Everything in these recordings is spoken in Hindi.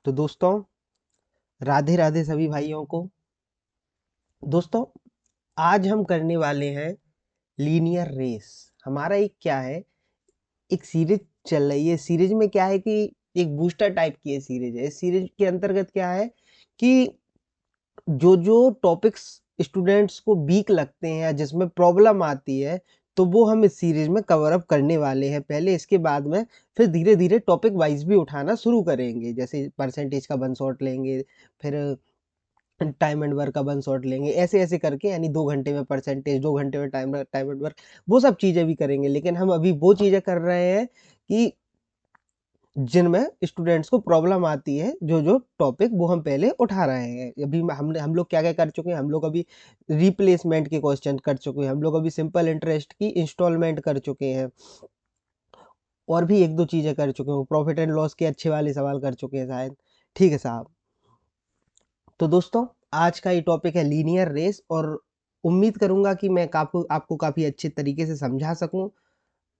तो दोस्तों, राधे राधे सभी भाइयों को। दोस्तों, आज हम करने वाले हैं लीनियर रेस। हमारा एक क्या है, एक सीरीज चल रही है। सीरीज में क्या है कि एक बूस्टर टाइप की सीरीज है। इस सीरीज के अंतर्गत क्या है कि जो जो टॉपिक्स स्टूडेंट्स को वीक लगते हैं या जिसमें प्रॉब्लम आती है, तो वो हम इस सीरीज में कवर अप करने वाले हैं पहले। इसके बाद में फिर धीरे धीरे टॉपिक वाइज भी उठाना शुरू करेंगे। जैसे परसेंटेज का वन शॉट लेंगे, फिर टाइम एंड वर्क का वन शॉट लेंगे, ऐसे ऐसे करके, यानी 2 घंटे में परसेंटेज, 2 घंटे में टाइम एंड वर्क, वो सब चीज़ें भी करेंगे। लेकिन हम अभी वो चीज़ें कर रहे हैं कि जिनमें स्टूडेंट्स को प्रॉब्लम आती है, जो जो टॉपिक वो हम पहले उठा रहे हैं। अभी हम लोग क्या क्या कर चुके हैं, हम लोग अभी रिप्लेसमेंट के क्वेश्चन कर चुके हैं, हम लोग अभी सिंपल इंटरेस्ट की इंस्टॉलमेंट कर चुके हैं, और भी एक दो चीज़ें कर चुके हैं, प्रॉफिट एंड लॉस के अच्छे वाले सवाल कर चुके हैं शायद। ठीक है साहब। तो दोस्तों, आज का ये टॉपिक है लीनियर रेस, और उम्मीद करूंगा कि मैं आपको काफ़ी अच्छे तरीके से समझा सकूं।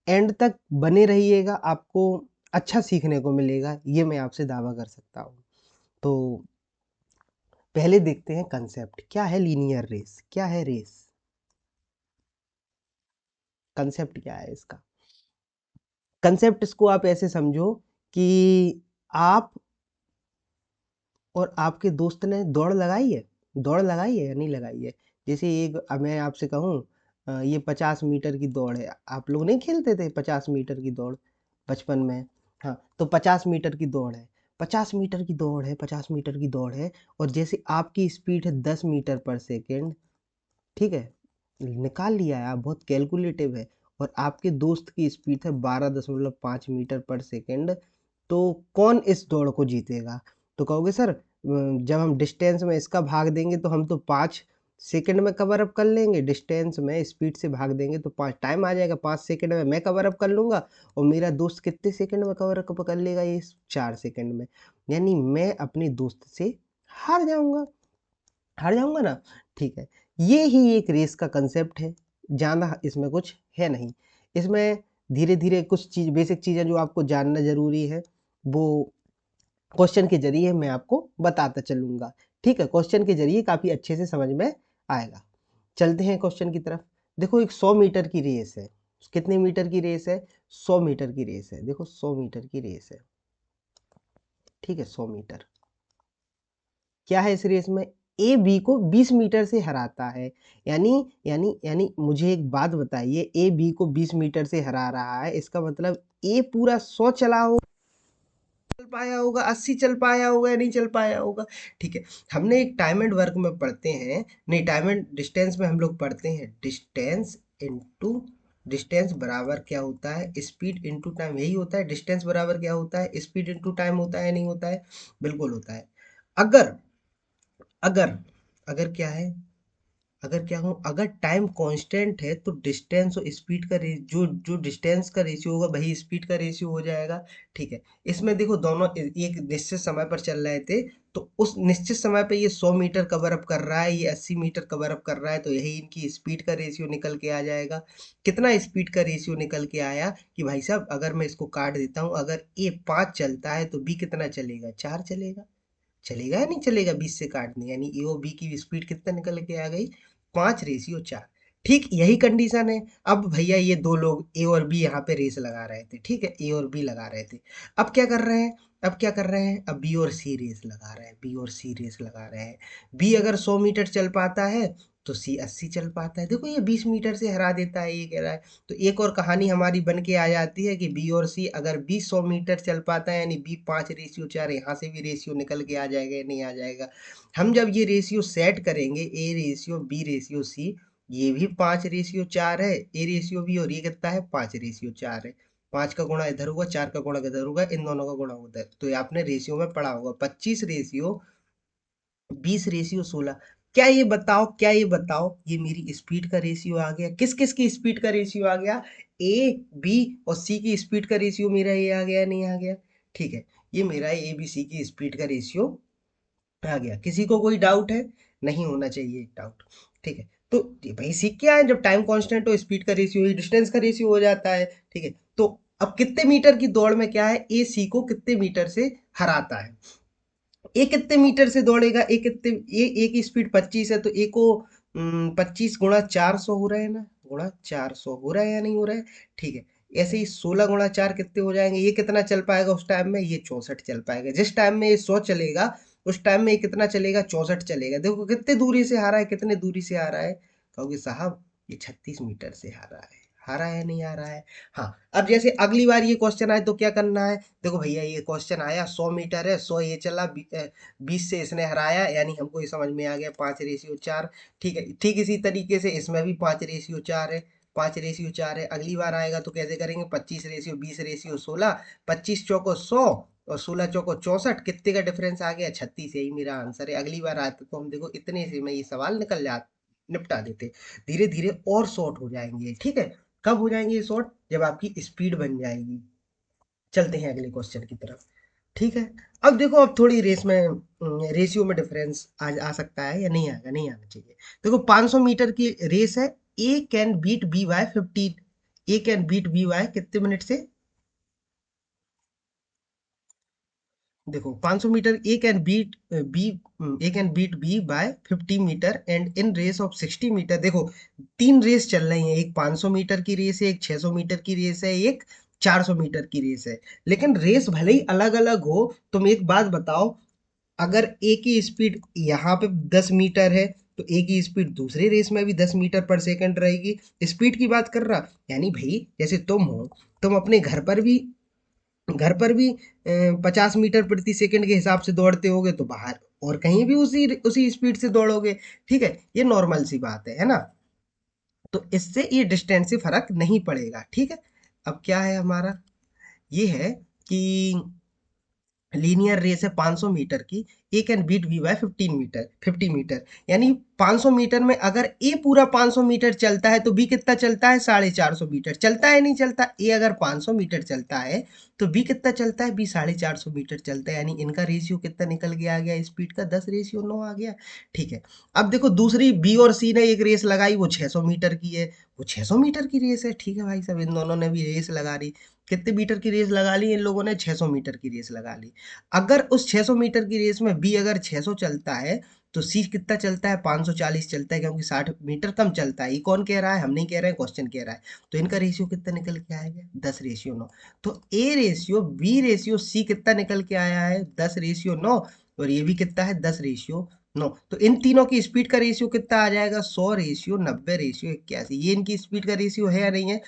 एंड तक बने रहिएगा, आपको अच्छा सीखने को मिलेगा, ये मैं आपसे दावा कर सकता हूं। तो पहले देखते हैं कंसेप्ट क्या है। लीनियर रेस क्या है, रेस कंसेप्ट क्या है इसका। कंसेप्ट इसको आप ऐसे समझो कि आप और आपके दोस्त ने दौड़ लगाई है या नहीं लगाई है। जैसे एक, अब मैं आपसे कहूँ, ये 50 मीटर की दौड़ है। आप लोग नहीं खेलते थे 50 मीटर की दौड़ बचपन में? हाँ, तो 50 मीटर की दौड़ है, 50 मीटर की दौड़ है, 50 मीटर की दौड़ है। और जैसे आपकी स्पीड है 10 मीटर पर सेकेंड, ठीक है, निकाल लिया है, आप बहुत कैलकुलेटिव है। और आपके दोस्त की स्पीड है 12.5 मीटर पर सेकेंड। तो कौन इस दौड़ को जीतेगा? तो कहोगे सर, जब हम डिस्टेंस में इसका भाग देंगे तो हम तो 5 सेकेंड में कवर अप कर लेंगे, डिस्टेंस में स्पीड से भाग देंगे तो 5 टाइम आ जाएगा, 5 सेकेंड में मैं कवर अप कर लूंगा। और मेरा दोस्त कितने सेकेंड में कवर अप कर लेगा? ये 4 सेकेंड में। यानी मैं अपने दोस्त से हार जाऊंगा, हार जाऊंगा ना। ठीक है, ये ही एक रेस का कंसेप्ट है। ज़्यादा इसमें कुछ है नहीं। इसमें धीरे धीरे कुछ चीज़, बेसिक चीज़ें जो आपको जानना ज़रूरी है, वो क्वेश्चन के जरिए मैं आपको बताता चलूंगा। ठीक है, क्वेश्चन के जरिए काफ़ी अच्छे से समझ में आएगा। चलते हैं क्वेश्चन की तरफ। देखो, एक 100 मीटर की रेस है। कितने मीटर की रेस है? 100 मीटर की रेस है। देखो, 100 मीटर की रेस है। ठीक है, 100 मीटर। क्या है इस रेस में? ए बी को 20 मीटर से हराता है। यानी यानी मुझे एक बात बताइए, ए बी को 20 मीटर से हरा रहा है, इसका मतलब ए पूरा 100 चला हो, चल पाया होगा, 80 चल पाया होगा या नहीं चल पाया होगा। ठीक है, हमने एक टाइम एंड वर्क में पढ़ते हैं, नहीं, टाइम एंड डिस्टेंस में हम लोग पढ़ते हैं, डिस्टेंस इनटू डिस्टेंस बराबर क्या होता है? Speed into time. यही होता है, डिस्टेंस बराबर क्या होता है? स्पीड इनटू टाइम होता है, नहीं होता है? बिल्कुल होता है। अगर अगर अगर क्या है, अगर क्या हूँ, अगर टाइम कांस्टेंट है तो डिस्टेंस और स्पीड का जो जो डिस्टेंस का रेशियो होगा वही स्पीड का रेशियो हो जाएगा। ठीक है, इसमें देखो, दोनों एक निश्चित समय पर चल रहे थे, तो उस निश्चित समय पे ये 100 मीटर कवर अप कर रहा है, ये 80 मीटर कवर अप कर रहा है, तो यही इनकी स्पीड का रेशियो निकल के आ जाएगा। कितना स्पीड का रेशियो निकल के आया कि भाई साहब, अगर मैं इसको काट देता हूँ, अगर ए 5 चलता है तो बी कितना चलेगा? 4 चलेगा। चलेगा या नहीं चलेगा? 20 से काटने, यानी ए और बी की स्पीड कितना निकल के आ गई? 5:4। ठीक यही कंडीशन है। अब भैया, ये दो लोग ए और बी यहाँ पे रेस लगा रहे थे, ठीक है, ए और बी लगा रहे थे। अब क्या कर रहे हैं, अब क्या कर रहे हैं, अब बी और सी रेस लगा रहे हैं, बी और सी रेस लगा रहे हैं। बी अगर 100 मीटर चल पाता है तो सी 80 चल पाता है। देखो, ये 20 मीटर से हरा देता है, ये कह रहा है। तो एक और कहानी हमारी बन के आ जाती है कि बी और सी, अगर बी 100 मीटर चल पाता है, यानी बी 5:4, यहाँ से भी रेशियो निकल के आ जाएगा या नहीं आ जाएगा? हम जब ये रेशियो सेट करेंगे, A ratio B ratio C, ये भी 5:4 है, ए रेशियो भी, और ये कितना है? 5:4 है। 5 का गुणा इधर होगा, 4 का गुणा इधर होगा, इन दोनों का गुणा उधर। तो ये आपने रेशियो में पढ़ा होगा, 25:20:16। क्या ये बताओ, क्या ये बताओ, ये मेरी स्पीड का रेशियो आ गया। किस किस की स्पीड का रेशियो आ गया? ए, बी और सी की स्पीड का रेशियो मेरा ये आ गया, नहीं आ गया? ठीक है, ये मेरा ए बी सी की स्पीड का रेशियो आ गया। किसी को कोई डाउट है? नहीं होना चाहिए डाउट। ठीक है, तो ये बेसिक क्या है, जब टाइम कांस्टेंट हो, स्पीड का रेशियो ही डिस्टेंस का रेशियो हो जाता है। ठीक है, तो अब कितने मीटर की दौड़ में क्या है, ए सी को कितने मीटर से हराता है? ए कितने मीटर से दौड़ेगा, ए की स्पीड 25 है, तो ए को 25 गुणा 400 हो रहा है ना, गुणा 400 हो रहा है या नहीं हो रहा है? ठीक है। ऐसे ही 16 गुणा 4 कितने हो जाएंगे, ये कितना चल पाएगा उस टाइम में, ये 64 चल पाएगा। जिस टाइम में ये 100 चलेगा, उस टाइम में ये कितना चलेगा, 64 चलेगा। देखो कितने दूरी से आ रहा है, कितने दूरी से आ रहा है, कहोगे साहब ये 36 मीटर से आ रहा है। आ रहा है नहीं आ रहा है? हाँ। अब जैसे अगली बार ये क्वेश्चन आए तो क्या करना है, देखो भैया ये क्वेश्चन आया 100 मीटर है, 100 ये चला, 20 से इसने हराया, यानी हमको ये समझ में आ गया 5:4। ठीक है, ठीक इसी तरीके से इसमें भी 5:4 है, 5:4 है। अगली बार आएगा तो कैसे करेंगे, 25:20:16, 25 चौको 100 और 16 चौको 64, कितने का डिफरेंस आ गया, 36। यही मेरा आंसर है। अगली बार आते तो हम देखो इतने से में ये सवाल निपटा देते। धीरे धीरे और शॉर्ट हो जाएंगे। ठीक है, कब हो जाएंगे ये शॉर्ट, जब आपकी स्पीड बन जाएगी। चलते हैं अगले क्वेश्चन की तरफ। ठीक है। अब देखो, अब थोड़ी रेशियो में डिफरेंस आ सकता है या नहीं आएगा, नहीं आना चाहिए। देखो 500 मीटर की रेस है, A can beat B by 15, A can beat B by कितने मिनट से, देखो 500 metre, A can beat B by 50 metre and in race of 60 metre. देखो तीन रेस चल रही हैं, एक 500 मीटर की रेस है, एक 600 मीटर की रेस है, एक 400 मीटर की रेस है। लेकिन रेस भले ही अलग अलग हो, तुम एक बात बताओ, अगर ए की स्पीड यहाँ पे 10 मीटर है, तो ए की स्पीड दूसरे रेस में भी 10 मीटर पर सेकंड रहेगी। स्पीड की बात कर रहा, यानी भाई जैसे तुम हो, तुम अपने घर पर भी 50 मीटर प्रति सेकंड के हिसाब से दौड़ते होगे, तो बाहर और कहीं भी उसी उसी स्पीड से दौड़ोगे। ठीक है, ये नॉर्मल सी बात है ना? तो इससे ये डिस्टेंस से फर्क नहीं पड़ेगा। ठीक है। अब क्या है हमारा, ये है कि लीनियर रेस है 500 मीटर की, A can beat B by 50 metre, यानी 500 मीटर में अगर ए पूरा 500 मीटर चलता है तो बी कितना चलता है, 450 मीटर चलता है, नहीं चलता? ए अगर 500 मीटर चलता है तो बी कितना चलता है, बी 450 मीटर चलता है, यानी इनका रेशियो कितना निकल के आ गया, स्पीड का 10:9 आ गया। ठीक है। अब देखो दूसरी बी और सी ने एक रेस लगाई, वो 600 मीटर की है, वो 600 मीटर की रेस है। ठीक है भाई साहब, इन दोनों ने भी रेस लगा ली। कितने मीटर की रेस लगा ली इन लोगों ने, 600 मीटर की रेस लगा ली। अगर उस 600 मीटर की रेस में बी अगर 600 चलता है, तो सी कितना चलता है, 540 चलता है, क्योंकि 60 मीटर कम चलता है। ये कौन कह रहा है, हम नहीं कह रहे हैं, क्वेश्चन कह रहा है। तो इनका रेशियो कितना निकल के आएगा, 10:9। तो A ratio B ratio C कितना निकल के आया है, 10:9। और ये भी कितना है, 10:9। तो इन तीनों की स्पीड का रेशियो कितना आ जाएगा, 100:90:81। ये इनकी स्पीड का रेशियो है या नहीं है,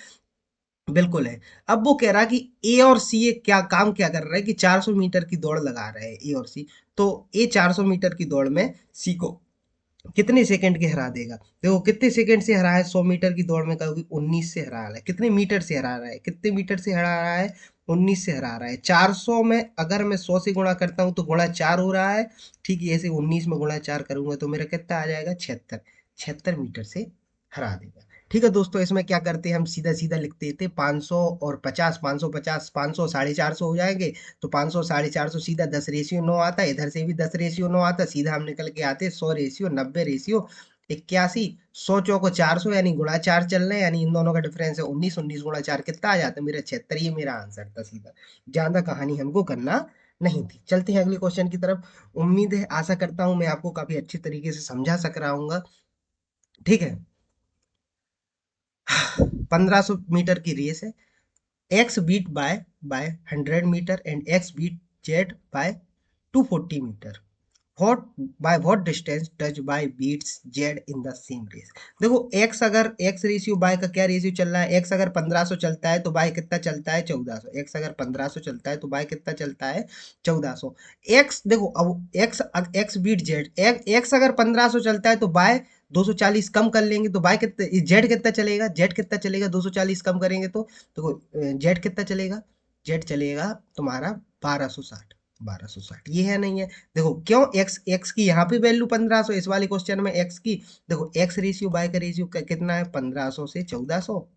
बिल्कुल है। अब वो कह रहा है कि ए और सी ये क्या कर रहा है कि 400 मीटर की दौड़ लगा रहे हैं, ए और सी। तो ए 400 मीटर की दौड़ में सी को कितने सेकंड के हरा देगा, देखो कितने सेकंड से हरा है, 100 मीटर की दौड़ में कहोगे 19 से हरा रहा है। कितने मीटर से हरा रहा है, कितने मीटर से हरा रहा है, 19 से हरा रहा है। 400 में अगर मैं 100 से गुणा करता हूँ तो गुणा 4 हो रहा है। ठीक है, ऐसे 19 में गुणा 4 करूंगा तो मेरा कितना आ जाएगा, 76। 76 मीटर से हरा देगा। ठीक है दोस्तों, इसमें क्या करते हैं, हम सीधा सीधा लिख देते 500 और 50, 550, 500 450 हो जाएंगे। तो 500 450 सीधा 10:9 आता है, इधर से भी 10:9 आता, सीधा हम निकल के आते 100:90:81। 100 चौको 400, यानी गुणा 4 चल रहे हैं, यानी इन दोनों का डिफरेंस है 19, 19 गुणा 4 कितना आ जाता है मेरा, 76। ये मेरा आंसर था सीधा, ज्यादा कहानी हमको करना नहीं थी। चलते हैं अगले क्वेश्चन की तरफ। उम्मीद है, आशा करता हूँ मैं आपको काफी अच्छी तरीके से समझा सक रहा हूँ। ठीक है। 1500 मीटर की रेस है, X beat by 100 meter and X beat Z by 240 meter. What by what distance touch Y beats Z in the same race. देखो एक्स, अगर एक्स रेशियो बाय का क्या रेशियो चल रहा है, एक्स अगर 1500 चलता है तो बाय कितना चलता है, 1400। एक्स अगर 1500 चलता है तो बाय कितना चलता है, 1400। एक्स देखो, अब X X beat Z, X अगर 1500 चलता है तो बाय 240 कम कर लेंगे तो बाय कितना, जेड कितना चलेगा, जेड कितना चलेगा, 240 कम करेंगे तो देखो जेड कितना चलेगा, जेड चलेगा तुम्हारा 1260। 1260 ये है नहीं है। देखो क्यों, एक्स एक्स की यहाँ पे वैल्यू 1500, इस वाले क्वेश्चन में एक्स की, देखो एक्स रेशियो बाय का रेशियो कितना है, 1500 से 1400।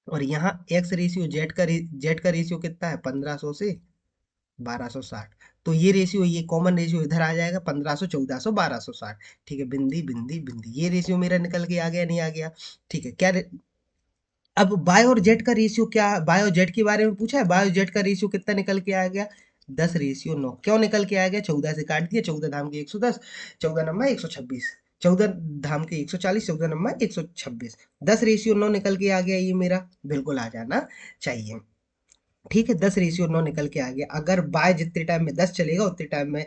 और यहाँ एक्स रेशियो जेड का रेशियो कितना है, 1500 से 1260। तो ये रेशियो, ये कॉमन रेशियो इधर आ जाएगा, 1500 1400 1260। ठीक है, बिंदी बिंदी बिंदी, ये रेशियो मेरा निकल के आ गया, नहीं आ गया? ठीक है, अब बाय और जेड का रेशियो क्या, बाय और जेड के बारे में पूछा है, बाय और जेड का रेशियो कितना निकल के आ गया, 10:9 क्यों निकल के आ गया? 14 से काट दिया, 14 धाम के 110, 14 नंबर 126, 14 धाम के 140, 14 नंबर 126, 10:9 निकल के आ गया ये मेरा, बिल्कुल आ जाना चाहिए। ठीक है, 10:9 निकल के आ गया। अगर बाय जितने टाइम में 10 चलेगा उतने टाइम में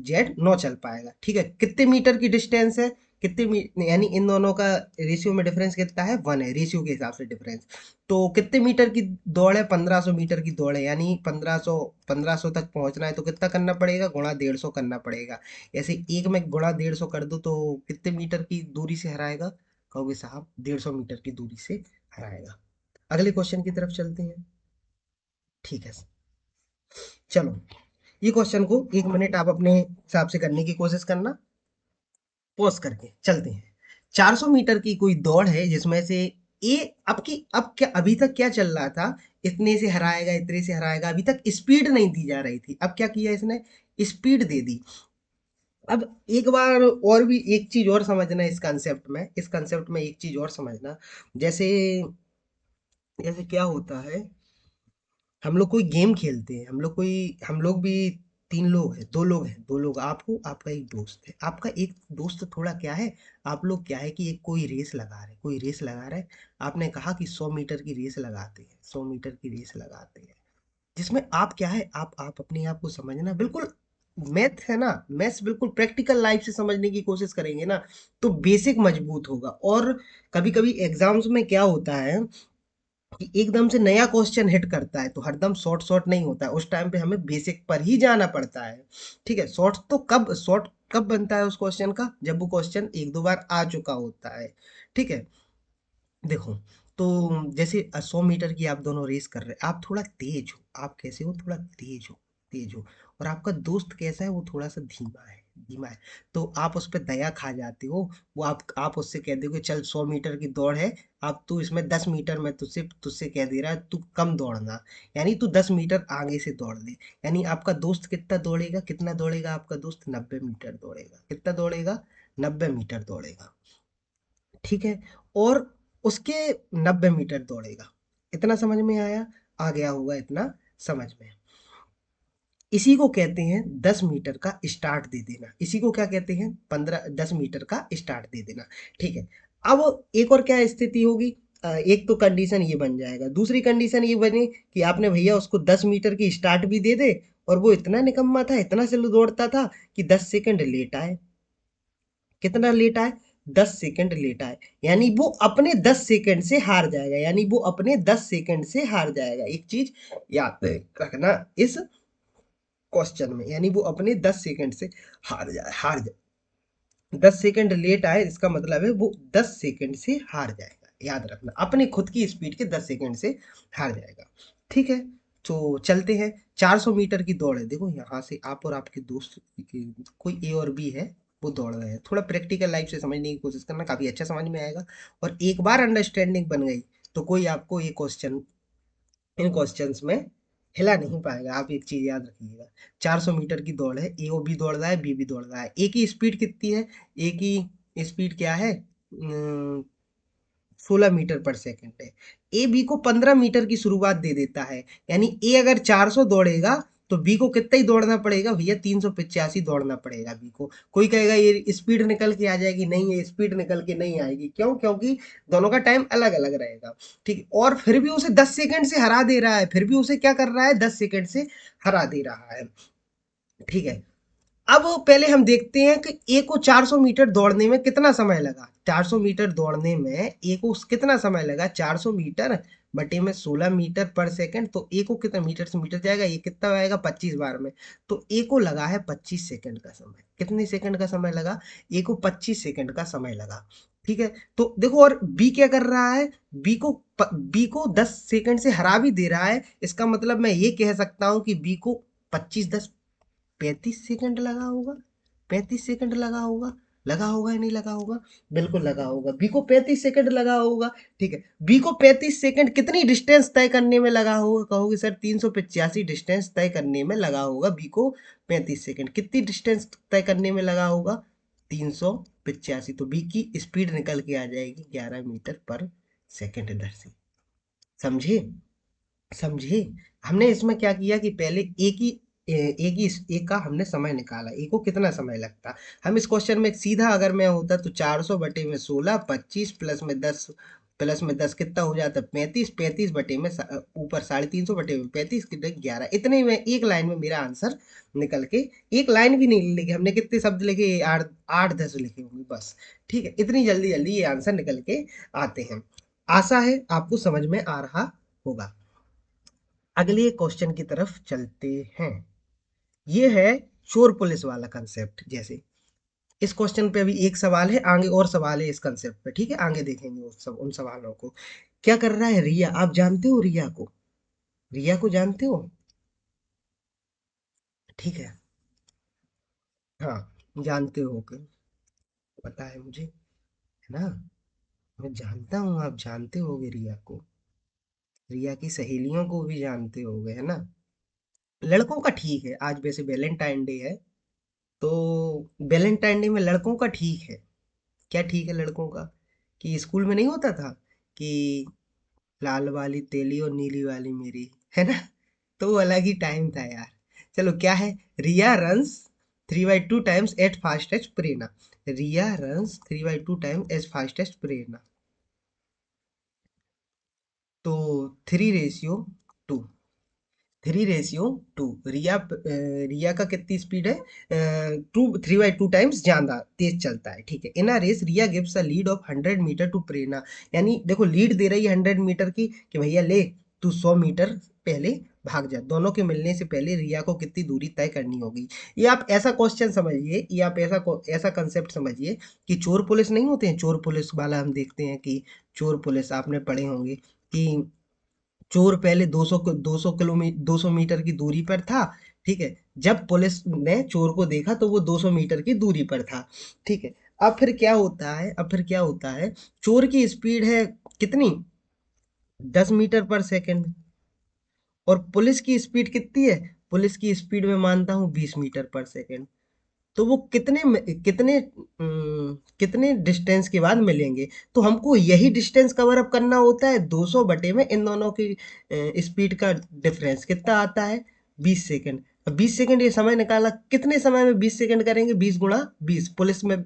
जेड 9 चल पाएगा। ठीक है, कितने मीटर की डिस्टेंस है, यानी इन दोनों का रेशियो में डिफरेंस कितना है? 1 है, रेशियो के हिसाब से डिफरेंस। तो कितने मीटर की दौड़ है? 1500 मीटर की दौड़ है, यानी 1500 तक पहुंचना है तो कितना करना पड़ेगा? गुणा 150 करना पड़ेगा। ऐसे एक में गुणा 150 कर दो तो कितने मीटर की दूरी से हराएगा? कहोगे साहब 150 मीटर की दूरी से हराएगा। अगले क्वेश्चन की तरफ चलते हैं। ठीक है, चलो ये क्वेश्चन को 1 मिनट आप अपने हिसाब से करने की कोशिश करना, पॉज करके चलते हैं। 400 मीटर की कोई दौड़ है जिसमें से ए अब क्या अभी तक क्या चल रहा था? इतने से हराएगा, इतने से हराएगा, अभी तक स्पीड नहीं दी जा रही थी। अब क्या किया इसने? स्पीड दे दी। अब एक बार और भी एक चीज और समझना है इस कंसेप्ट में एक चीज और समझना। जैसे जैसे क्या होता है, हम लोग कोई गेम खेलते हैं, हम लोग भी 3 लोग हैं, 2 लोग हैं, 2 लोग, आप हो, आपका एक दोस्त है, आपका एक दोस्त थोड़ा क्या है, आप लोग क्या है कि एक कोई रेस लगा रहे हैं। आपने कहा कि 100 मीटर की रेस लगाते हैं, 100 मीटर की रेस लगाते हैं, जिसमें आप क्या है, आप अपने आप को समझना बिल्कुल, मैथ है ना, मैथ्स बिल्कुल प्रैक्टिकल लाइफ से समझने की कोशिश करेंगे ना, तो बेसिक मजबूत होगा। और कभी कभी एग्जाम्स में क्या होता है कि एकदम से नया क्वेश्चन हिट करता है तो हरदम शॉर्ट शॉर्ट नहीं होता है, उस टाइम पे हमें बेसिक पर ही जाना पड़ता है। ठीक है, शॉर्ट कब बनता है उस क्वेश्चन का? जब वो क्वेश्चन एक दो बार आ चुका होता है। ठीक है, देखो, तो जैसे 100 मीटर की आप दोनों रेस कर रहे हैं, आप थोड़ा तेज हो, आप कैसे हो? थोड़ा तेज हो, और आपका दोस्त कैसा है? वो थोड़ा सा धीमा है। तो आप उस पर दया खा जाते हो, वो आप उससे कह दो कि चल 100 मीटर की दौड़ है, अब तू इसमें 10 मीटर में तुझसे तुझसे कह दे रहा है तू कम दौड़ना, यानी तू 10 मीटर आगे से दौड़ ले। यानी आपका दोस्त कितना दौड़ेगा? आपका दोस्त 90 मीटर दौड़ेगा। कितना दौड़ेगा? 90 मीटर दौड़ेगा। ठीक है, और उसके 90 मीटर दौड़ेगा। इतना समझ में आया? आ गया होगा इतना समझ में। इसी को कहते हैं 10 मीटर का स्टार्ट दे देना। इसी को क्या कहते हैं? 10 मीटर का स्टार्ट दे देना। ठीक है, अब एक और क्या स्थिति होगी? एक तो कंडीशन ये बन जाएगा, दूसरी कंडीशन ये बने कि आपने भैया उसको 10 मीटर की स्टार्ट भी दे दे, और वो इतना निकम्मा था, इतना स्लो दौड़ता था कि 10 सेकंड लेट आए। कितना लेट आए? 10 सेकंड लेट आए, यानी वो अपने 10 सेकंड से हार जाएगा, एक चीज याद रखना इस क्वेश्चन में, यानी वो अपने 10 सेकंड से हार जाए। 10 सेकंड लेट आए इसका मतलब है वो 10 सेकंड से हार जाएगा, याद रखना, अपने खुद की स्पीड के 10 सेकंड से हार जाएगा। ठीक है, तो चलते हैं। 400 मीटर की दौड़ है, देखो यहाँ से आप और आपके दोस्त कोई ए और बी है, वो दौड़ रहे हैं। थोड़ा प्रैक्टिकल लाइफ से समझने की कोशिश करना, काफी अच्छा समझ में आएगा। और एक बार अंडरस्टैंडिंग बन गई तो कोई आपको ये क्वेश्चन इन क्वेश्चंस में हिला नहीं पाएगा। आप एक चीज याद रखिएगा, 400 मीटर की दौड़ है, ए भी दौड़ रहा है, बी भी दौड़ रहा है, ए की स्पीड कितनी है? ए की स्पीड क्या है? 16 मीटर पर सेकंड है। ए बी को 15 मीटर की शुरुआत दे देता है, यानी ए अगर 400 दौड़ेगा तो बी को कितना ही दौड़ना पड़ेगा भैया? 385 दौड़ना पड़ेगा बी को। कोई कहेगा ये स्पीड निकल के आ जाएगी, नहीं, ये स्पीड निकल के नहीं आएगी। क्यों? क्योंकि दोनों का टाइम अलग अलग रहेगा। ठीक है, और फिर भी उसे 10 सेकंड से हरा दे रहा है, फिर भी उसे क्या कर रहा है? 10 सेकंड से हरा दे रहा है। ठीक है, अब पहले हम देखते हैं कि ए को 400 मीटर दौड़ने में कितना समय लगा। 400 मीटर दौड़ने में ए को कितना समय लगा? 400 मीटर बटे में 16 मीटर पर सेकंड, तो ए को कितना मीटर से मीटर जाएगा? ये कितना आएगा? 25 बार में। तो ए को लगा है 25 सेकंड का समय। कितने सेकंड का समय लगा? ए को 25 सेकंड का समय लगा। ठीक है, तो देखो, और बी क्या कर रहा है? बी को 10 सेकंड से हरा भी दे रहा है। इसका मतलब मैं ये कह सकता हूं कि बी को 35 सेकंड लगा होगा। 35 सेकंड लगा होगा या नहीं लगा होगा? बिल्कुल लगा होगा, बी को 35 सेकंड लगा होगा। ठीक है, बी को 35 सेकंड कितनी डिस्टेंस तय करने में लगा होगा? कहोगे सर 385 डिस्टेंस तय करने में लगा होगा। बी को 35 सेकंड कितनी डिस्टेंस तय करने में लगा होगा? 385, तो बी की स्पीड निकल के आ जाएगी 11 मीटर पर सेकंड इधर से। समझे? समझे? हमने इसमें क्या किया कि पहले ए की एक का हमने समय निकाला, ए को कितना समय लगता। हम इस क्वेश्चन में सीधा अगर मैं होता तो 400 बटे में 16, 25 प्लस में 10 कितना हो जाता, 35, 35 बटे में ऊपर 350 बटे में 35 कितने 11, इतने में एक लाइन में मेरा आंसर निकल के, एक लाइन भी नहीं लिखे हमने, कितने शब्द लिखे, 8 8 10 लिखे होंगे बस। ठीक है, इतनी जल्दी जल्दी ये आंसर निकल के आते हैं। आशा है आपको समझ में आ रहा होगा। अगले क्वेश्चन की तरफ चलते हैं। ये है चोर पुलिस वाला कंसेप्ट। जैसे इस क्वेश्चन पे अभी एक सवाल है, आगे और सवाल है इस कंसेप्ट पे, ठीक है, आगे देखेंगे उन सवालों को। क्या कर रहा है रिया, आप जानते हो रिया को, रिया को जानते हो, ठीक है, हाँ, जानते हो कि, पता है मुझे, है ना, मैं जानता हूँ आप जानते होगे रिया को, रिया की सहेलियों को भी जानते होगे, है ना। लड़कों का ठीक है, आज वैसे वैलेंटाइन डे है, तो वैलेंटाइन डे में लड़कों का ठीक है। क्या ठीक है लड़कों का, कि स्कूल में नहीं होता था कि लाल वाली तेली और नीली वाली मेरी, है ना, तो वो अलग ही टाइम था यार। चलो क्या है, रिया रन्स 3/2 टाइम्स एट फास्टेस्ट प्रेरणा, रिया रन्स 3/2 टाइम्स एज फास्टेस्ट प्रेरणा, तो 3:2, 3:2, रिया का कितनी स्पीड है, 3/2 टाइम्स ज्यादा तेज चलता है, ठीक है। In a race Riya gives a lead of 100 metre to Prerna, यानी देखो लीड दे रही है 100 मीटर की, कि भैया ले तू 100 मीटर पहले भाग जा, दोनों के मिलने से पहले रिया को कितनी दूरी तय करनी होगी। ये आप ऐसा क्वेश्चन समझिए, ये आप ऐसा कंसेप्ट समझिए कि चोर पुलिस नहीं होते हैं, चोर पुलिस वाला हम देखते हैं कि चोर पुलिस आपने पढ़े होंगे कि चोर पहले 200 मीटर की दूरी पर था, ठीक है, जब पुलिस ने चोर को देखा तो वो 200 मीटर की दूरी पर था, ठीक है। अब फिर क्या होता है चोर की स्पीड है कितनी, 10 मीटर पर सेकंड, और पुलिस की स्पीड कितनी है, पुलिस की स्पीड में मानता हूँ 20 मीटर पर सेकंड, तो वो कितने डिस्टेंस के बाद मिलेंगे, तो हमको यही डिस्टेंस कवर अप करना होता है, 200 बटे में इन दोनों की स्पीड का डिफरेंस कितना आता है, 20 सेकंड। 20 सेकंड ये समय निकाला, कितने समय में 20 सेकंड करेंगे, 20 × 20 पुलिस में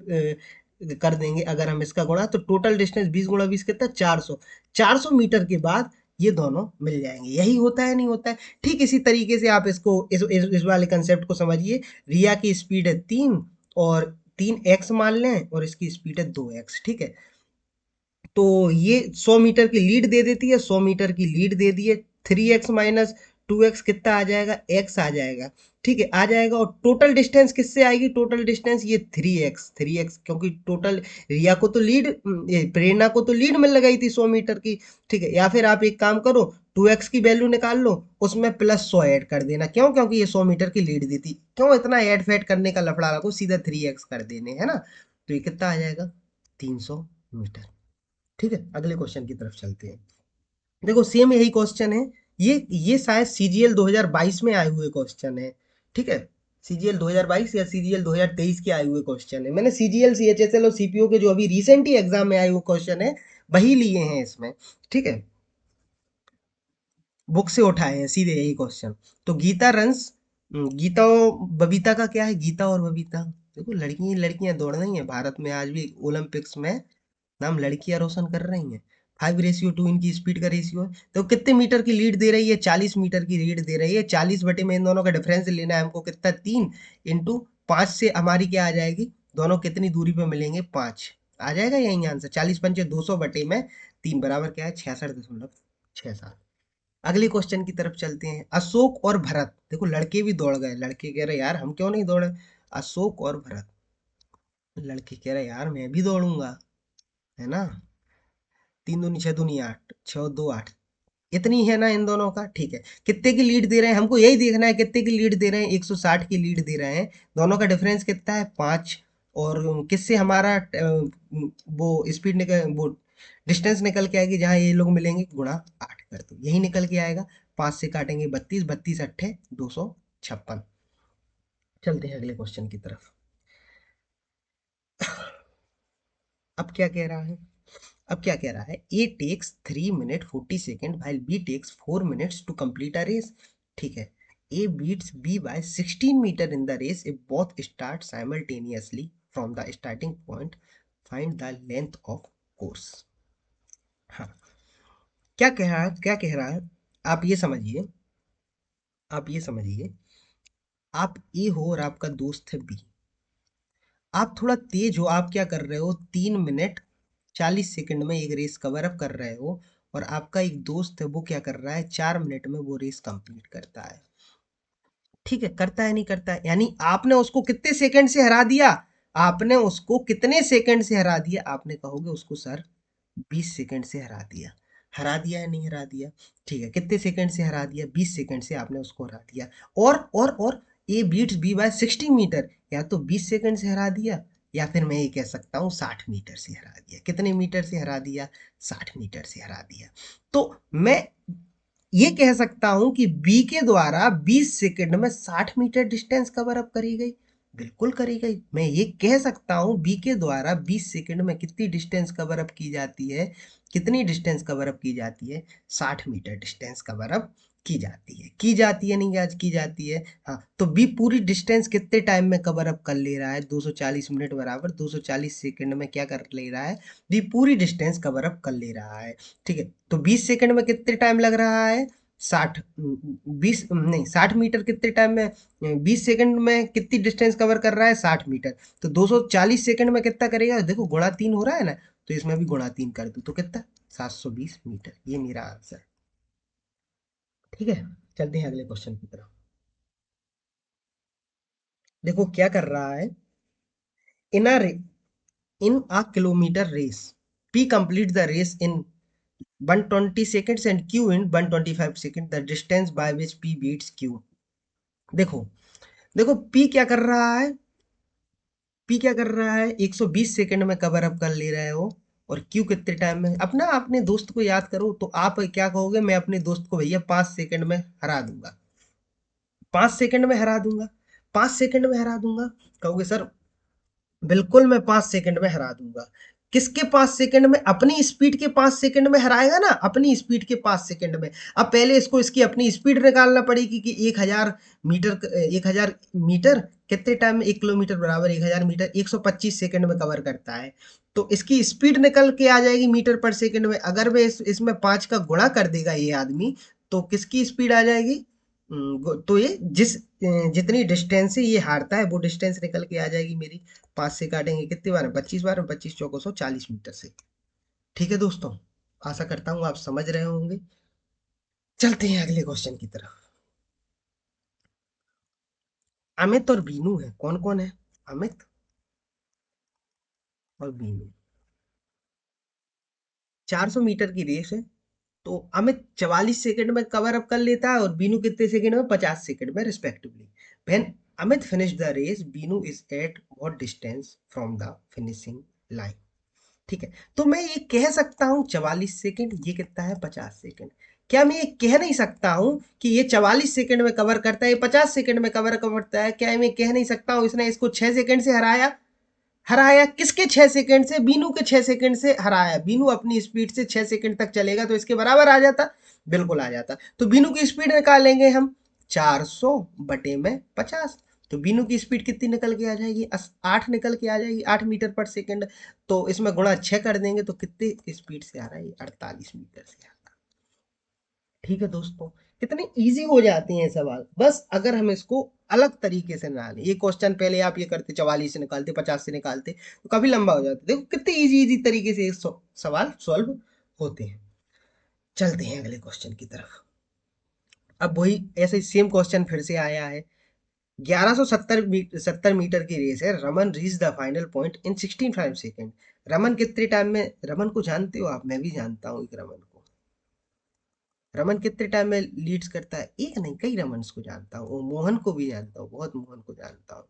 कर देंगे अगर हम इसका गुणा, तो टोटल डिस्टेंस 20 × 20 कितना, 400, 400 मीटर के बाद ये दोनों मिल जाएंगे, यही होता है नहीं होता है। ठीक इसी तरीके से आप इसको इस वाले कंसेप्ट को समझिए। रिया की स्पीड है 3, और 3x मान लें, और इसकी स्पीड है 2x, ठीक है। तो ये 100 मीटर की लीड दे देती है, 100 मीटर की लीड दे दी है, 3x - 2x कितना आ जाएगा, x आ जाएगा, ठीक है, आ जाएगा। और टोटल डिस्टेंस किससे आएगी, टोटल डिस्टेंस ये 3x, क्योंकि टोटल रिया को तो लीड, ये प्रेरणा को तो लीड मिल गई थी 100 मीटर की, ठीक है। या फिर आप एक काम करो, 2x की वैल्यू निकाल लो, उसमें +100 ऐड कर देना, क्यों, क्योंकि ये 100 मीटर की लीड दी थी, क्यों इतना ऐड फैड करने का लफड़ा को सीधा 3x कर देने, है ना। तो ये कितना आ जाएगा, 300 मीटर, ठीक है। अगले क्वेश्चन की तरफ चलते हैं। देखो सेम यही क्वेश्चन है, ये शायद सीजीएल 2022 में आए हुए क्वेश्चन है, ठीक है, सीजीएल 2022 या सीजीएल 2023 के आए हुए क्वेश्चन है। मैंने सीजीएल सीएचएसएल और सीपीओ के जो अभी रिसेंट ही एग्जाम में आए हुए क्वेश्चन है वही लिए हैं इसमें, ठीक है, बुक से उठाए हैं सीधे यही क्वेश्चन। तो गीता रंस, गीता और बबीता का क्या है, गीता और बबीता, देखो लड़की लड़कियां दौड़ रही हैं भारत में आज भी ओलंपिक्स में, नाम लड़कियां रोशन कर रही हैं। 5:2 इनकी स्पीड का रेशियो है, तो कितने मीटर की लीड दे रही है, 40 मीटर की लीड दे रही है, 40 बटे में इन दोनों का डिफरेंस लेना है हमको, कितना, 3 इंटू 5 से हमारी क्या आ जाएगी, दोनों कितनी दूरी पे मिलेंगे, 5 आ जाएगा यही आंसर, 40×5 = 200 बटे में 3 बराबर क्या है, 66.67। अगले क्वेश्चन की तरफ चलते हैं। अशोक और भरत, देखो लड़के भी दौड़ गए, लड़के कह रहे यार हम क्यों नहीं दौड़े, अशोक और भरत, लड़के कह रहे यार मैं भी दौड़ूंगा, है ना, 3 दूनी 6 दूनी 8, 6 और 2 8, इतनी है ना इन दोनों का, ठीक है। कितने की लीड दे रहे हैं हमको यही देखना है, कितने की लीड दे रहे हैं, 160 की लीड दे रहे हैं, दोनों का डिफरेंस कितना है, 5, और किससे हमारा वो स्पीड निकल, वो डिस्टेंस निकल के आएगी जहां ये लोग मिलेंगे, गुणा 8 कर दो, यही निकल के आएगा। 5 से काटेंगे 32, 32 × 8 = 256। चलते हैं अगले क्वेश्चन की तरफ। अब क्या कह रहा है, अब क्या कह रहा है, A takes 3 minute 40 second while B takes 4 minutes to complete a race, ठीक है। A beats B by 16 meter in the race if both start simultaneously from the starting point. Find the length of course. हाँ, क्या कह रहा है, क्या कह रहा है? आप ये समझिए, आप ये समझिए, आप ए हो और आपका दोस्त है बी। आप थोड़ा तेज हो, आप क्या कर रहे हो, 3 मिनट 40 सेकंड में एक रेस कवर अप कर रहे हो, और आपका एक दोस्त है वो क्या कर रहा है, 4 मिनट में वो रेस कंप्लीट करता है। ठीक है, करता है नहीं करता है, यानी आपने उसको कितने सेकंड से हरा दिया, आपने उसको कितने सेकंड से हरा दिया, आपने कहोगे उसको सर 20 सेकंड से हरा दिया। हरा दिया है नहीं हरा दिया? ठीक है, कितने सेकंड से हरा दिया, 20 सेकंड से आपने उसको हरा दिया। और A beats B by 60 meter, या तो 20 सेकंड से हरा दिया, या फिर मैं ये कह सकता हूँ 60 मीटर से हरा दिया। कितने मीटर से हरा दिया, 60 मीटर से हरा दिया। तो मैं ये कह सकता हूं कि बी के द्वारा 20 सेकंड में 60 मीटर डिस्टेंस कवर अप करी गई। बिल्कुल करी गई। मैं ये कह सकता हूं बी के द्वारा 20 सेकंड में कितनी डिस्टेंस कवर अप की जाती है, कितनी डिस्टेंस कवर अप की जाती है, 60 मीटर डिस्टेंस कवर अप की जाती है नहीं आज की जाती है। हाँ, तो बी पूरी डिस्टेंस कितने टाइम में कवर अप कर ले रहा है, 240 मिनट बराबर 240 सेकंड में क्या कर ले रहा है, बी पूरी डिस्टेंस कवर अप कर ले रहा है। ठीक है, तो 20 सेकंड में कितने टाइम लग रहा है, 60, 20 नहीं 60 मीटर कितने टाइम में, 20 सेकंड में कितनी डिस्टेंस कवर कर रहा है, 60 मीटर। तो 240 सेकंड में कितना करेगा, देखो गुणा 3 हो रहा है ना, तो इसमें भी गुणा 3 कर दो तो कितना, 720 मीटर। ये मेरा आंसर। ठीक है, चलते हैं अगले क्वेश्चन की तरफ। देखो क्या कर रहा है, in a in a kilometer race, P complete the race in 120 seconds and Q in 125 seconds, the distance by which P beats Q। देखो, देखो P क्या कर रहा है, P क्या कर रहा है, 120 सेकंड में कवर अप कर ले रहे हो, और Q कितने टाइम में, अपना अपने दोस्त को याद करो, तो आप क्या कहोगे, मैं अपने दोस्त को भैया 5 सेकंड में हरा दूंगा, 5 सेकंड में हरा दूंगा, 5 सेकंड में हरा दूंगा। कहोगे सर बिल्कुल मैं 5 सेकंड में हरा दूंगा। किसके 5 सेकंड में, अपनी स्पीड के 5 सेकंड में हराएगा ना, अपनी स्पीड के 5 सेकंड में। अब पहले इसको इसकी अपनी स्पीड निकालना पड़ेगी कि 1000 मीटर, 1000 मीटर कितने टाइम में, 1 किलोमीटर बराबर 1000 मीटर 125 सेकंड में कवर करता है। तो इसकी स्पीड निकल के आ जाएगी मीटर पर सेकंड में। अगर वे इसमें 5 का गुणा कर देगा ये आदमी, तो किसकी स्पीड आ जाएगी, तो ये जितनी डिस्टेंस से ये हारता है वो डिस्टेंस निकल के आ जाएगी मेरी। 5 से काटेंगे कितनी बार, 25 बार, 25 चौको 140 मीटर से। ठीक है दोस्तों, आशा करता हूँ आप समझ रहे होंगे। चलते हैं अगले क्वेश्चन की तरफ। अमित और बीनू है, कौन कौन है, अमित और बीनू। 400 मीटर की रेस है, तो अमित 44 सेकंड में कवर अप कर लेता है, और बीनू कितने सेकंड में, 50 सेकंड में respectively. When Amit finish the race, Binu is at what distance from the finishing line. ठीक है, तो मैं ये कह सकता हूँ 44 सेकंड, ये कितना है, 50 सेकंड। क्या मैं ये कह नहीं सकता हूँ कि ये 44 सेकंड में कवर करता है, ये 50 सेकंड में कवर करता है? क्या मैं कह नहीं सकता हूँ इसने इसको 6 सेकंड से हराया? हराया किसके 6 सेकंड से, बीनू के 6 सेकंड से हराया। बीनू अपनी स्पीड से 6 सेकंड तक चलेगा तो इसके बराबर आ जाता, बिल्कुल आ जाता। तो बीनू की स्पीड निकालेंगे हम, 400 बटे में 50। तो बीनू की स्पीड कितनी निकल के आ जाएगी, 8 निकल के आ जाएगी, 8 मीटर पर सेकंड। तो इसमें गुणा 6 कर देंगे तो कितनी स्पीड से आ रहा है, 48 मीटर से आ रहा है। ठीक है दोस्तों, कितने इजी हो जाते हैं सवाल, बस अगर हम इसको अलग तरीके से ना लें। ये क्वेश्चन पहले आप ये करते 44 से निकालते, 50 से निकालते, तो काफी लंबा हो जाता। देखो कितने इजी इजी तरीके से ये सवाल सॉल्व होते हैं। चलते हैं अगले क्वेश्चन की तरफ। अब वही ऐसे सेम क्वेश्चन फिर से आया है। 1170 मीटर की रेस है, Raman reach the final point in 65 second. Raman कितने टाइम में, रमन को जानते हो आप, मैं भी जानता हूँ एक रमन को। रमन कितने टाइम में लीड्स करता है, एक नहीं कई रमन को जानता हूँ, मोहन को भी जानता हूँ, बहुत मोहन को जानता हूँ।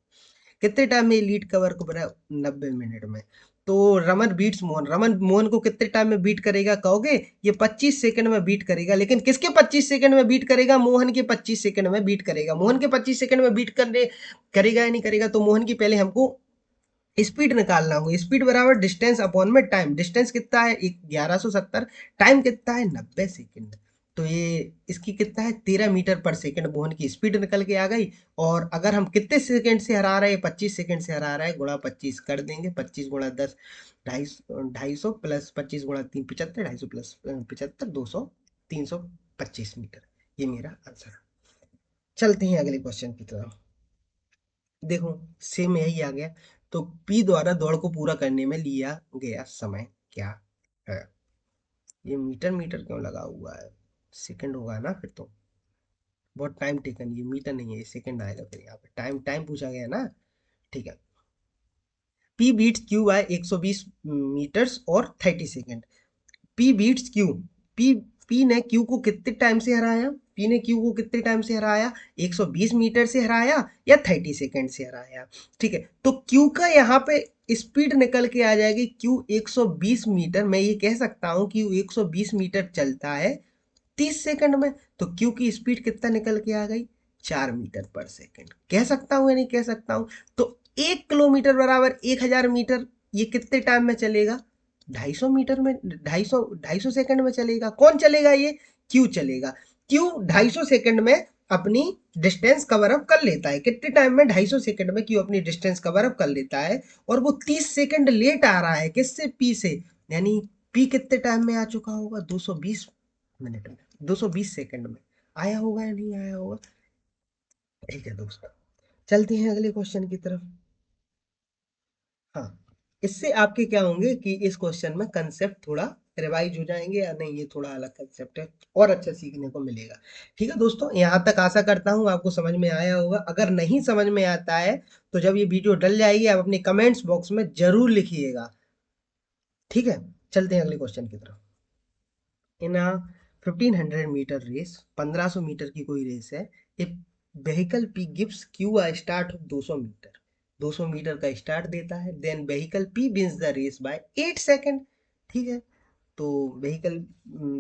कितने टाइम में लीड कवर को बना, 90 मिनट में। तो रमन बीट्स मोहन, रमन मोहन को कितने टाइम में बीट करेगा कहोगे, ये 25 सेकंड में बीट करेगा। लेकिन किसके 25 सेकंड में बीट करेगा, मोहन के 25 सेकंड में बीट करेगा। मोहन के 25 सेकंड में बीट करने करेगा या नहीं करेगा, तो मोहन की पहले हमको स्पीड निकालना होगा। स्पीड बराबर डिस्टेंस अपॉन में टाइम। डिस्टेंस कितना है, 1170, टाइम कितना है, 90 सेकंड। तो ये इसकी कितना है 13 मीटर पर सेकंड मोहन की स्पीड निकल के आ गई। और अगर हम कितने सेकंड से हरा रहे हैं, 25 सेकंड से हरा रहा है, गुणा 25 कर देंगे, 25 × 10 250 प्लस 25 × 3 75, 250 प्लस 75 200 325 मीटर। ये मेरा आंसर। चलते हैं अगले क्वेश्चन की तरफ। देखो सेम यही आ गया। तो पी द्वारा दौड़ को पूरा करने में लिया गया समय क्या है? ये मीटर मीटर क्यों लगा हुआ है? सेकंड होगा ना फिर तो। बहुत टाइम टेकन, ये मीटर नहीं है, ये सेकंड आएगा फिर यहाँ पे। टाइम टाइम पूछा गया ना। ठीक है। P beats Q by 120 meters और 30 सेकंड। P beats Q. P P ने क्यू को कितने टाइम से हराया? पी ने क्यू को कितने टाइम से हराया? 120 मीटर से हराया या 30 सेकंड से हराया? ठीक है, तो क्यू का यहाँ पे स्पीड निकल के आ जाएगी। क्यू 120 मीटर, मैं ये कह सकता हूँ कि 120 मीटर चलता है 30 सेकंड में। तो क्यू की स्पीड कितना निकल के आ गई? 4 मीटर पर सेकंड। कह सकता हूँ या नहीं कह सकता हूँ? तो 1 किलोमीटर बराबर 1000 मीटर, ये कितने टाइम में चलेगा? 250 मीटर में, 250 सेकंड में चलेगा। कौन चलेगा? ये क्यू चलेगा। क्यू 250 सेकंड में अपनी डिस्टेंस कवर अप कर लेता है। कितने टाइम में? 250 सेकंड में क्यू अपनी डिस्टेंस कवर अप कर लेता है। और वो 30 सेकंड लेट आ रहा है, किससे? पी से। यानी पी कितने टाइम में आ चुका होगा? 220 मिनट में, 220 सेकंड में आया होगा या नहीं आया होगा? ठीक है दोस्तों, चलते हैं अगले क्वेश्चन की तरफ। हाँ, इससे आपके क्या होंगे कि इस क्वेश्चन में कंसेप्ट थोड़ा रिवाइज हो जाएंगे, या नहीं ये थोड़ा अलग कंसेप्ट है, और अच्छा सीखने को मिलेगा। ठीक है दोस्तों, यहाँ तक आशा करता हूँ आपको समझ में आया होगा। अगर नहीं समझ में आता है तो जब ये वीडियो डल जाएगी आप अपने कमेंट्स बॉक्स में जरूर लिखिएगा। ठीक है, चलते हैं अगले क्वेश्चन की तरफ। In a 1500 meter race, 1500 meter की कोई रेस है। एक vehicle P gives Q a start of 200 meter. 200 meter का स्टार्ट देता है। Then vehicle P wins the race by 8 second. ठीक है, तो व्हीकल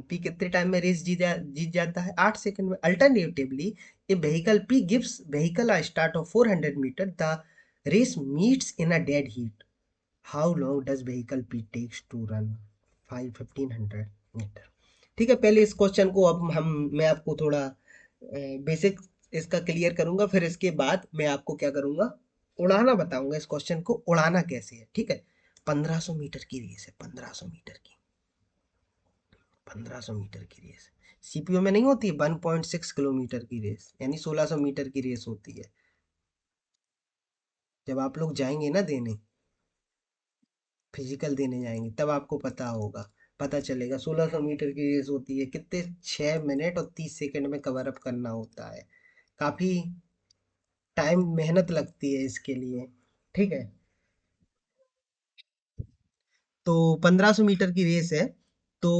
पी कितने टाइम में रेस जीत जाता है? 8 सेकंड में। Alternatively a vehicle P gives vehicle a start of 400 meter, the race meets in a dead heat. How long does vehicle P takes to run 1500 meter? ठीक है, पहले इस क्वेश्चन को अब हम मैं आपको थोड़ा बेसिक इसका क्लियर करूंगा, फिर इसके बाद मैं आपको क्या करूंगा, उड़ाना बताऊंगा। इस क्वेश्चन को उड़ाना कैसे है। ठीक है, 1500 मीटर की रेस है, 1500 मीटर की, 1500 मीटर की रेस। सीपीओ में नहीं होती है 1.6 किलोमीटर की रेस, यानी 1600 मीटर की रेस होती है। जब आप लोग जाएंगे ना देने, फिजिकल देने जाएंगे, तब आपको पता होगा, पता चलेगा। 1600 मीटर की रेस होती है, कितने 6 मिनट और 30 सेकंड में कवर अप करना होता है। काफी टाइम मेहनत लगती है इसके लिए। ठीक है, तो 1500 मीटर की रेस है। तो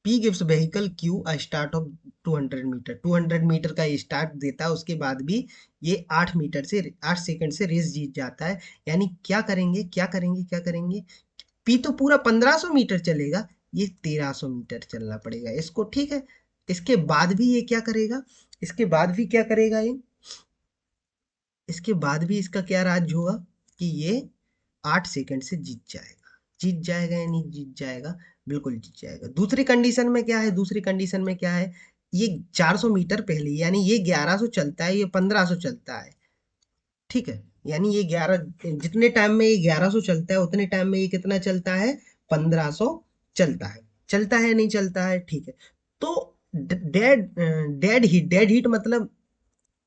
P gives vehicle Q a start of 200 meter, 200 meter का स्टार्ट देता है। उसके बाद भी ये 8 सेकंड से रेस जीत जाता है। यानी क्या करेंगे, क्या करेंगे, क्या करेंगे? पी तो पूरा 1500 मीटर चलेगा, ये 1300 मीटर चलना पड़ेगा इसको। ठीक है, इसके बाद भी ये क्या करेगा? इसके बाद भी क्या करेगा ये? इसके बाद भी इसका क्या राज होगा कि ये 8 सेकंड से जीत जाएगा। जीत जाएगा या नहीं जीत जाएगा? बिल्कुल जीत जाएगा। दूसरी कंडीशन में क्या है? दूसरी कंडीशन में क्या है? ये 400 मीटर पहले, यानी ये 1100 चलता है, ये 1500 चलता है। ठीक है, यानी ये 11, जितने टाइम में ये 1100 चलता है उतने टाइम में ये कितना चलता है? 1500 चलता है। चलता है नहीं चलता है? ठीक है, तो डेड डेड हीट मतलब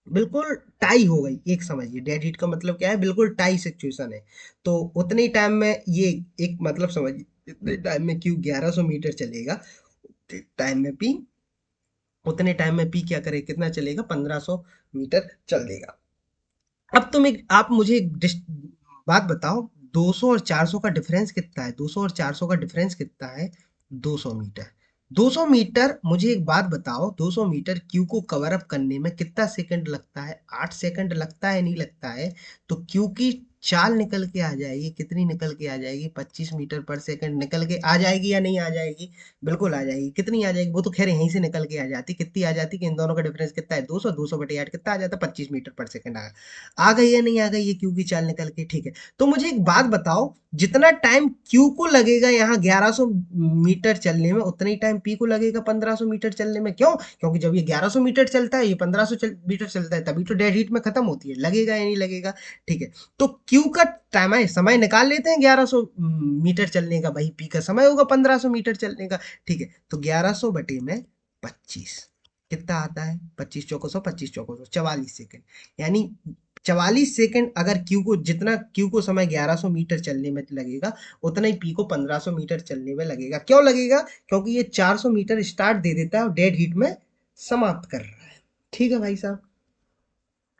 बिल्कुल टाई हो गई, एक समझिए। डेड हीट का मतलब क्या है? बिल्कुल टाई सिचुएशन है। तो उतने ही टाइम में ये, एक मतलब समझिए, इतने टाइम में क्यू 1100 मीटर चलेगा, टाइम में पी, उतने टाइम में पी क्या करे, कितना चलेगा? 1500 मीटर चल देगा। अब तुम एक, आप मुझे एक बात बताओ, 200 और 400 का डिफरेंस कितना है? 200 और 400 का डिफरेंस कितना है? 200 मीटर। 200 मीटर, मुझे एक बात बताओ, 200 मीटर क्यू को कवर अप करने में कितना सेकंड लगता है? 8 सेकंड लगता है नहीं लगता है? तो क्यू की चाल निकल के आ जाएगी, कितनी निकल के आ जाएगी, 25 मीटर पर सेकंड निकल के आ जाएगी या नहीं आ जाएगी? बिल्कुल आ जाएगी। कितनी आ जाएगी? वो तो खैर यहीं से निकल के आ जाती। कितनी आ जाती कि इन दोनों का डिफरेंस कितना है, 200, 200/8 कितना आ जाता, 25 मीटर पर सेकंड आ गई या नहीं आ गई ये क्यू की चाल निकल के? ठीक है। तो मुझे एक बात बताओ, जितना टाइम क्यू को लगेगा यहाँ 1100 मीटर चलने में, उतना ही टाइम पी को लगेगा 1500 मीटर चलने में। क्यों? क्योंकि जब ये 1100 मीटर चलता है, ये 1500 मीटर चलता है, तभी तो डेड हीट में खत्म होती है। लगेगा या नहीं लगेगा? ठीक है। तो क्यू का टाइम है, समय निकाल लेते हैं 1100 मीटर चलने का, भाई पी का समय होगा 1500 मीटर चलने का। ठीक है। तो 1100/25 कितना आता है? 25 चौको 100, 25 चौको 100, 44 सेकेंड। यानी 44 सेकेंड अगर क्यू को, जितना क्यू को समय 1100 मीटर चलने में लगेगा, उतना ही पी को 1500 मीटर चलने में लगेगा। क्यों लगेगा? क्योंकि ये 400 मीटर स्टार्ट दे देता है और डेड हीट में समाप्त कर रहा है। ठीक है भाई साहब।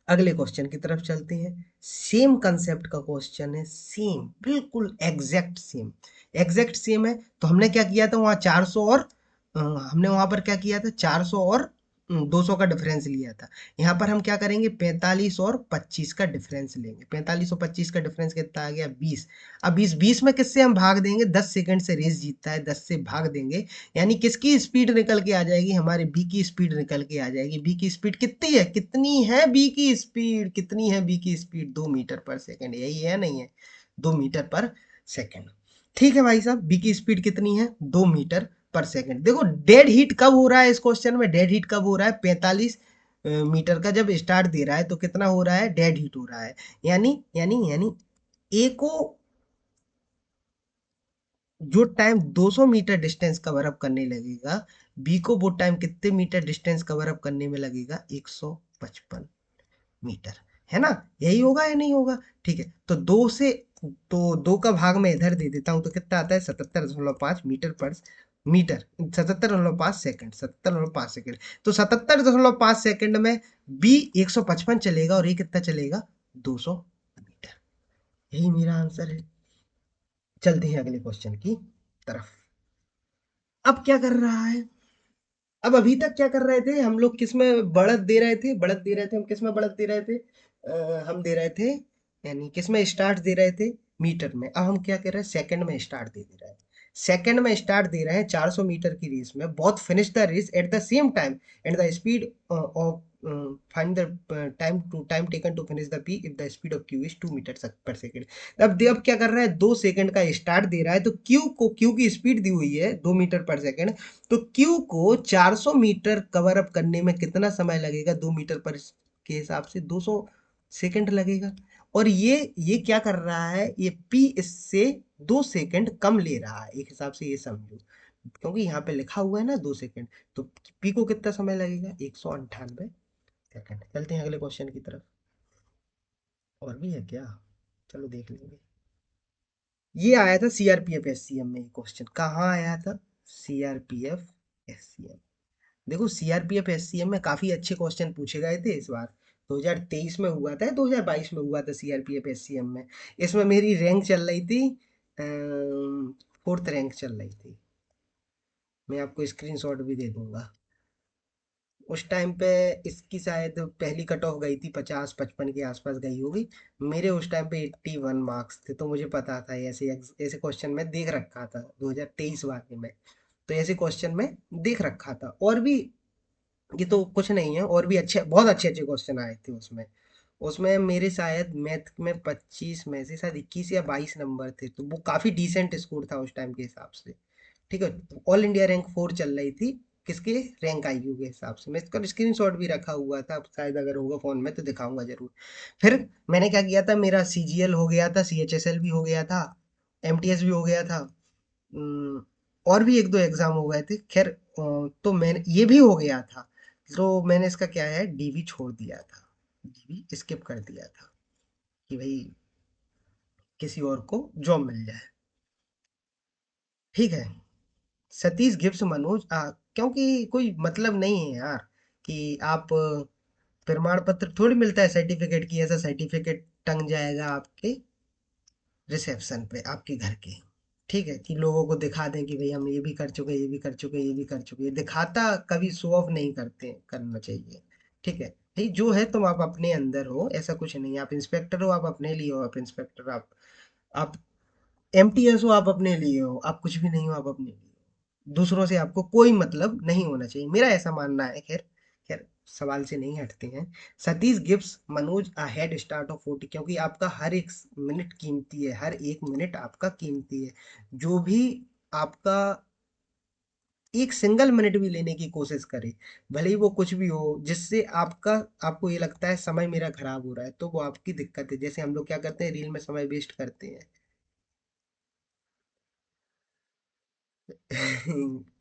अगले क्वेश्चन की तरफ चलते हैं। सेम कंसेप्ट का क्वेश्चन है, सेम, बिल्कुल एग्जैक्ट सेम। एग्जैक्ट सेम है तो हमने क्या किया था वहाँ 400 और हमने वहां पर क्या किया था, 400 और 200 का डिफरेंस लिया था। यहाँ पर हम क्या करेंगे, 45 और 25 का डिफरेंस लेंगे। 45 और 25 का डिफरेंस कितना आ गया, 20। अब 20 में किससे हम भाग देंगे, 10 सेकंड से रेस जीतता है, 10 से भाग देंगे। यानी किसकी स्पीड निकल के आ जाएगी, हमारे बी की स्पीड निकल के आ जाएगी। बी की स्पीड कितनी है, कितनी है बी की स्पीड, कितनी है बी की स्पीड, 2 मीटर पर सेकंड। यही है नहीं है, 2 मीटर पर सेकंड। ठीक है भाई साहब, बी की स्पीड कितनी है, 2 मीटर पर सेकंड। देखो डेड हीट कब हो रहा है इस क्वेश्चन में, डेड हीट कब हो रहा है, 45 मीटर का जब स्टार्ट दे रहा है तो कितना हो रहा है, डेड हीट हो रहा है। यानी ए को जो time 200 meter distance cover up करने लगेगा, बी को वो टाइम कितने मीटर डिस्टेंस कवर अप करने में लगेगा, 155 मीटर। है ना? यही होगा या नहीं होगा? ठीक है। तो दो का भाग मैं इधर दे देता हूं तो कितना आता है, 77.5 मीटर। 77.5 second, 77.5 second. तो 77.5 सेकंड में बी 155 चलेगा और ये कितना चलेगा, 200 मीटर। यही मेरा आंसर है। चलते हैं अगले क्वेश्चन की तरफ। अब क्या कर रहा है, अब अभी तक क्या कर रहे थे हम लोग, किस में बढ़त दे रहे थे, बढ़त दे रहे थे हम, किस में बढ़त दे रहे थे, हम दे रहे थे, यानी किस में स्टार्ट दे रहे थे, मीटर में। अब हम क्या कर रहे हैं, सेकंड में स्टार्ट दे दे रहे हैं। सेकंड में स्टार्ट दे रहे हैं 400 मीटर की रेस में। Both finish the race at the same time and the speed of find the time taken to finish the P if the speed of Q is 2 meter per second. अब क्या कर रहा है, 2 सेकंड का स्टार्ट दे रहा है, तो क्यू की स्पीड दी हुई है 2 मीटर पर सेकंड। तो क्यू को 400 मीटर कवर अप करने में कितना समय लगेगा, 2 मीटर पर के हिसाब से 200 सेकंड लगेगा। और ये क्या कर रहा है, ये पी इससे 2 सेकंड कम ले रहा है, एक हिसाब से ये समझो, क्योंकि यहाँ पे लिखा हुआ है ना 2 सेकंड। तो पी को कितना समय लगेगा, 198 सेकंड। चलते हैं अगले क्वेश्चन की तरफ। और भी है क्या, चलो देख लेंगे। ये आया था सीआरपीएफ एससीएम में, ये क्वेश्चन कहाँ आया था, सीआरपीएफ एससीएम। देखो सीआरपीएफ एससीएम में काफी अच्छे क्वेश्चन पूछे गए थे इस बार। 2023 में हुआ था, 2022 में हुआ था सीआरपीएफ एससीएम में। इसमें मेरी रैंक चल रही थी, 4th रैंक चल रही थी। मैं आपको स्क्रीनशॉट भी दे दूंगा। उस टाइम पे इसकी शायद पहली कट ऑफ गई थी 50-55 के आसपास गई होगी। मेरे उस टाइम पे 81 मार्क्स थे, तो मुझे पता था ऐसे ऐसे क्वेश्चन में देख रखा था 2023 वाले में। तो ऐसे क्वेश्चन में देख रखा था। और भी, ये तो कुछ नहीं है, और भी अच्छे, बहुत अच्छे अच्छे क्वेश्चन आए थे उसमें। उसमें मेरे शायद मैथ में 25 में से शायद 21 या 22 नंबर थे, तो वो काफ़ी डिसेंट स्कोर था उस टाइम के हिसाब से। ठीक है। ऑल इंडिया रैंक 4 चल रही थी, किसके, रैंक आईक्यू के हिसाब से। मैं इसका स्क्रीनशॉट भी रखा हुआ था, अब शायद अगर होगा फ़ोन में तो दिखाऊंगा जरूर। फिर मैंने क्या किया था, मेरा सीजीएल हो गया था, सीएचएसएल भी हो गया था, एमटीएस भी हो गया था। और भी एक दो एग्जाम हो गए थे, खैर तो मैंने ये भी हो गया था। तो मैंने इसका क्या है, डीवी छोड़ दिया था, डीवी स्किप कर दिया था कि भाई किसी और को जॉब मिल जाए। ठीक है। सतीश गिफ्ट मनोज, क्योंकि कोई मतलब नहीं है यार कि आप प्रमाण पत्र थोड़ी मिलता है सर्टिफिकेट की, ऐसा सर्टिफिकेट टंग जाएगा आपके रिसेप्शन पे आपके घर के। ठीक है, कि लोगों को दिखा दें कि भाई हम ये भी कर चुके, ये भी कर चुके, ये भी कर चुके। दिखाता कभी शो ऑफ नहीं करते, करना चाहिए। ठीक है। भाई जो है तुम आप अपने अंदर हो, ऐसा कुछ नहीं। आप इंस्पेक्टर हो, आप अपने लिए हो, आप इंस्पेक्टर। आप एमटीएस हो, आप अपने लिए हो। आप कुछ भी नहीं हो, आप अपने लिए हो। दूसरों से आपको कोई मतलब नहीं होना चाहिए, मेरा ऐसा मानना है। खैर खैर, सवाल से नहीं हटते हैं। Satish gives Manoj a head start of 40, क्योंकि आपका हर एक मिनट कीमती है, हर एक मिनट आपका कीमती है। जो भी आपका एक सिंगल मिनट भी लेने की कोशिश करे, भले ही वो कुछ भी हो, जिससे आपको ये लगता है समय मेरा खराब हो रहा है, तो वो आपकी दिक्कत है। जैसे हम लोग क्या करते हैं, रील में समय वेस्ट करते हैं।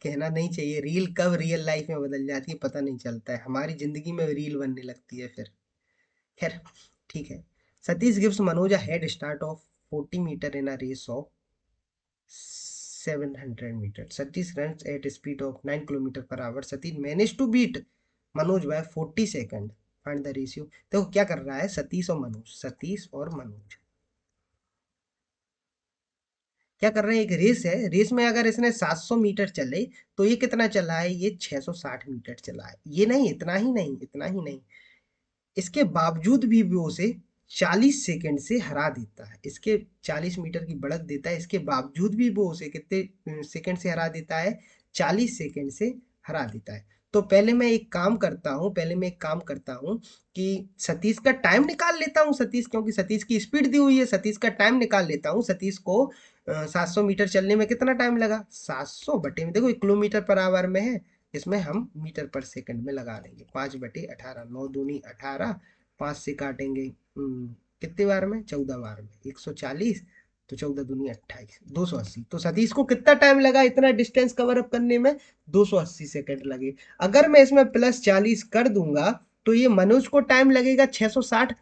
कहना नहीं चाहिए, रील कब रियल लाइफ में बदल जाती है पता नहीं चलता है, हमारी जिंदगी में रील बनने लगती है फिर। खैर, ठीक है। Satish gives Manoj a head start of 40 meter in a race of 700 meter. Satish runs at a speed of 9 kilometer per hour. Satish manage to beat Manoj by 40 second. Find the ratio. देखो क्या कर रहा है सतीश और मनोज, सतीश और मनोज क्या कर रहे हैं, एक रेस है। रेस में अगर इसने 700 मीटर चले, तो ये कितना चला है, ये 660 मीटर चला है। ये नहीं, इतना ही नहीं, इतना ही नहीं, इसके बावजूद भी वो उसे 40 सेकंड से हरा देता है। इसके 40 मीटर की बढ़त देता है, इसके बावजूद भी वो उसे कितने सेकंड से हरा देता है, 40 सेकंड से हरा देता है। तो पहले मैं एक काम करता हूँ कि सतीश का टाइम निकाल लेता हूँ। सतीश, क्योंकि सतीश की स्पीड दी हुई है, सतीश का टाइम निकाल लेता हूँ। सतीश को 700 मीटर चलने में कितना टाइम लगा, 700 बटे में, देखो ये किलोमीटर पर आवर में है, इसमें हम मीटर पर सेकंड में लगा देंगे। 5/18, 9 दूनी 18, 5 से काटेंगे कितने बार में, 14 बार में, 140। तो 14 दूनी 28, 280। तो सतीश को कितना टाइम लगा इतना डिस्टेंस कवर अप करने में, 280 सेकंड लगे। अगर मैं इसमें +40 कर दूंगा, तो ये मनोज को टाइम लगेगा 660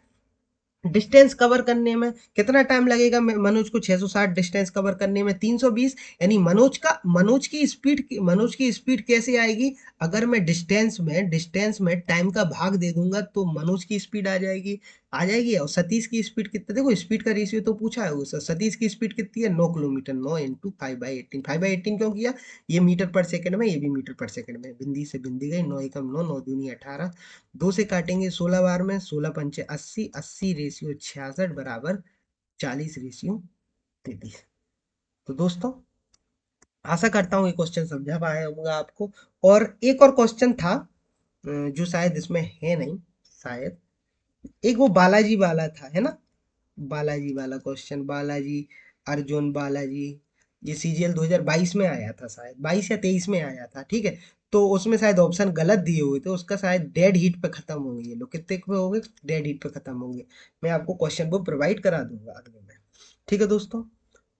डिस्टेंस कवर करने में। कितना टाइम लगेगा मनोज को 660 डिस्टेंस कवर करने में, 320। यानी मनोज की स्पीड कैसे आएगी, अगर मैं डिस्टेंस में टाइम का भाग दे दूंगा, तो मनोज की स्पीड आ जाएगी। और सतीश की स्पीड कितना, देखो स्पीड का रेशियो तो पूछा है उससे। सतीश की स्पीड कितनी है, 9 किलोमीटर। 9 इंटू 5/18, 5/18 क्यों किया, ये मीटर पर सेकंड में, ये भी मीटर पर सेकंड में, बिंदी से बिंदी गई, 9 एकम 9, 9 दूनी 18, 2 से काटेंगे 16 बार में, 16 पंचे 80, 80/66 बराबर 40/33। तो दोस्तों, आशा करता हूँ ये क्वेश्चन समझा पाया होगा आपको। और एक और क्वेश्चन था जो शायद इसमें है नहीं, शायद एक वो बालाजी वाला था, है ना। बालाजी वाला क्वेश्चन, बालाजी, अर्जुन बालाजी, ये सीजीएल 2022 में आया था, शायद 22 या 23 में आया था, ठीक है। तो उसमें शायद ऑप्शन गलत दिए हुए थे, उसका शायद डेड हीट पे खत्म होंगे ये लोग, कितने पे हो गए, डेड हीट पे खत्म होंगे। मैं आपको क्वेश्चन बुक प्रोवाइड करा दूंगा अगले में। ठीक है दोस्तों,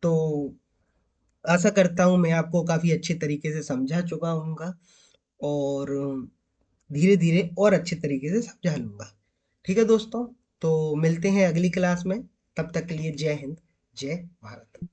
तो आशा करता हूँ मैं आपको काफी अच्छे तरीके से समझा चुका हूँगा, और धीरे धीरे और अच्छे तरीके से समझा लूंगा। ठीक है दोस्तों, तो मिलते हैं अगली क्लास में। तब तक के लिए जय हिंद, जय भारत।